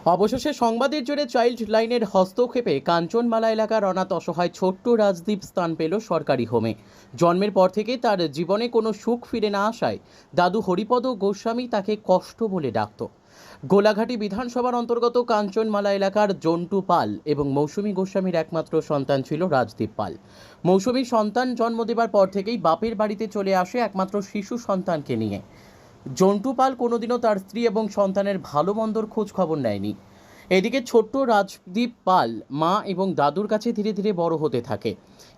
অবশেষে সংবাদের জোরে চাইল্ড লাইনের হস্তক্ষেপে কাঞ্চনমালা এলাকার অনাথ অসহায় ছোট্ট রাজদীপ স্থান পেল সরকারি হোমে। জন্মের পর থেকে তার জীবনে কোনো সুখ ফিরে না আসায় দাদু হরিপদ গোস্বামী তাকে কষ্ট বলে ডাকত। গোলাঘাটি বিধানসভার অন্তর্গত কাঞ্চনমালা এলাকার জন্টু পাল এবং মৌসুমী গোস্বামীর একমাত্র সন্তান ছিল রাজদীপ পাল। মৌসুমীর সন্তান জন্ম দেবার পর থেকেই বাপের বাড়িতে চলে আসে একমাত্র শিশু সন্তানকে নিয়ে। জন্টু পাল কোনোদিনও তার স্ত্রী এবং সন্তানের ভালো মন্দর খোঁজ খবর নেয়নি। এদিকে ছোট্ট রাজদীপ পাল মা এবং দাদুর কাছে ধীরে ধীরে বড় হতে থাকে।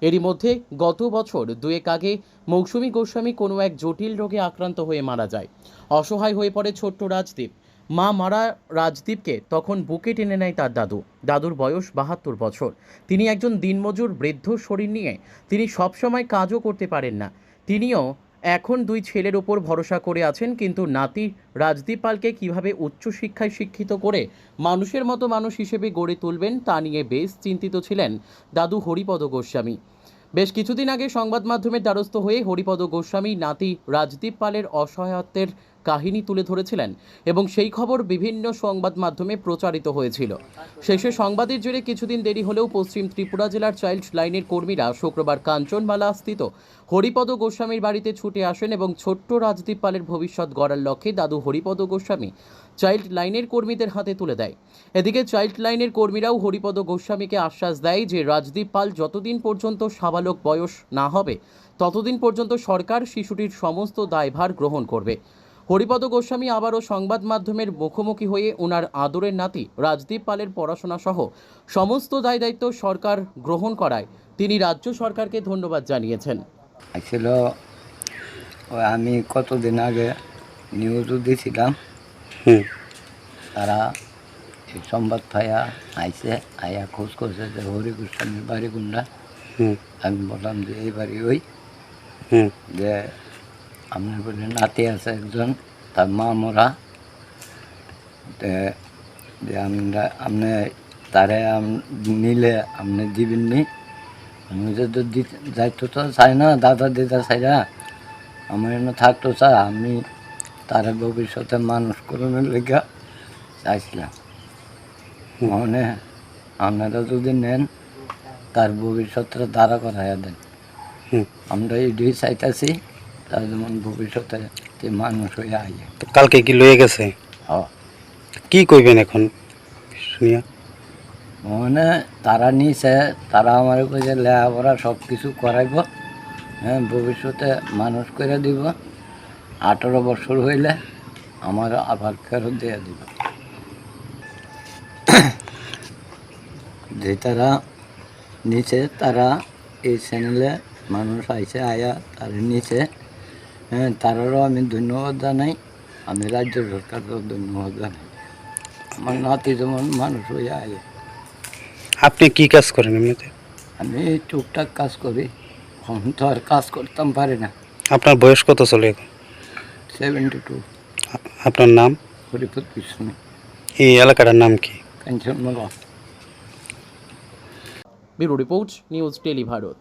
এরই মধ্যে গত বছর দুয়েক আগে মৌসুমী গোস্বামী কোনো এক জটিল রোগে আক্রান্ত হয়ে মারা যায়। অসহায় হয়ে পড়ে ছোট্ট রাজদীপ। মা মারা রাজদীপকে তখন বুকে টেনে নেয় তার দাদু। দাদুর বয়স ৭২ বছর। তিনি একজন দিনমজুর বৃদ্ধ শরীর নিয়ে তিনি সবসময় কাজও করতে পারেন না। তিনিও এখন দুই ছেলের ওপর ভরসা করে আছেন, কিন্তু নাতি রাজদীপ পালকে কীভাবে উচ্চশিক্ষায় শিক্ষিত করে মানুষের মতো মানুষ হিসেবে গড়ে তুলবেন তা নিয়ে বেশ চিন্তিত ছিলেন দাদু হরিপদ গোস্বামী। বেশ কিছুদিন আগে সংবাদ মাধ্যমের দ্বারস্থ হয়ে হরিপদ গোস্বামী নাতি রাজদীপ পালের অসহায়ত্বের কাহিনী তুলে ধরেছিলেন এবং সেই খবর বিভিন্ন সংবাদ মাধ্যমে প্রচারিত হয়েছিল। শেষে সংবাদের জেরে কিছুদিন দেরি হলেও পশ্চিম ত্রিপুরা জেলার চাইল্ড লাইনের কর্মীরা শুক্রবার কাঞ্চনমালা স্থিত হরিপদ গোস্বামীর বাড়িতে ছুটে আসেন এবং ছোট্ট রাজদীপ পালের ভবিষ্যৎ গড়ার লক্ষ্যে দাদু হরিপদ গোস্বামী চাইল্ড লাইনের কর্মীদের হাতে তুলে দেয়। এদিকে চাইল্ড লাইনের কর্মীরাও হরিপদ গোস্বামীকে আশ্বাস দেয় যে রাজদীপ পাল যতদিন পর্যন্ত সাবালক বয়স না হবে ততদিন পর্যন্ত সরকার শিশুটির সমস্ত দায়ভার গ্রহণ করবে। হরিপদ গোস্বামী আবারও সংবাদ মাধ্যমের মুখোমুখি হয়ে ওনার আদরের নাতি রাজদীপ পালের পড়াশোনা সহ সমস্ত দায় দায়িত্ব সরকার গ্রহণ করায় তিনি রাজ্য সরকারকে ধন্যবাদ জানিয়েছেন। আসলে আমি কতদিন আগে নিউজও দিয়েছিলাম, তারা এই সংবাদ পাইয়া আইসে আইয়া খোঁজ করছে যে হরি গোস্বামীর বাড়ি কোনটা। আমি বললাম যে এই বাড়ি ওই, যে আপনার বলে নাতি আছে একজন, তার মা মরা, যে আমরা আপনি তারে নিলে আপনি দিবেননি। আমি যদি যাইতো তো চাই না, দাদা দিদা চাইরা আমার এনে থাকতো চাই, আমি তার ভবিষ্যতে মানুষ করানোর লেগে চাইছিলাম। মানে আপনারা যদি নেন তার ভবিষ্যৎটা দাঁড়া করাইয়া দেন। আমরা এটাই চাইতেছি, তার যেমন ভবিষ্যতে মানুষ হয়ে আইয়ে। কালকে কি লয়ে গেছে? কি কইবেন এখন শুনিয়া? মানে তারা নিছে, তারা আমার কাছে লেখাপড়া সব কিছু করাইব, হ্যাঁ, ভবিষ্যতে মানুষ করে দিব। 18 বছর হইলে আমার আবার ফেরত দিয়ে দিব। যে তারা নিচে, তারা এই চ্যানেলে মানুষ আইসে আয়া তারা নিচে, হ্যাঁ, তারারও আমি ধন্যবাদ জানাই। আমি রাজ্য সরকারকেও ধন্যবাদ জানাই। আমার নাতি যেমন মানুষ হয়ে আয়ে। আপনি কি কাজ করেন এমনিতে? আমি টুকটাক কাজ করি, এখন তো আর কাজ করতাম পারি না। আপনার বয়স কত চলে এখন? 72। আপনার নাম? হরিপদ গোস্বামী। এই এলাকাটার নাম কি? Kanchanmala. Bureau report, news tele Bharat.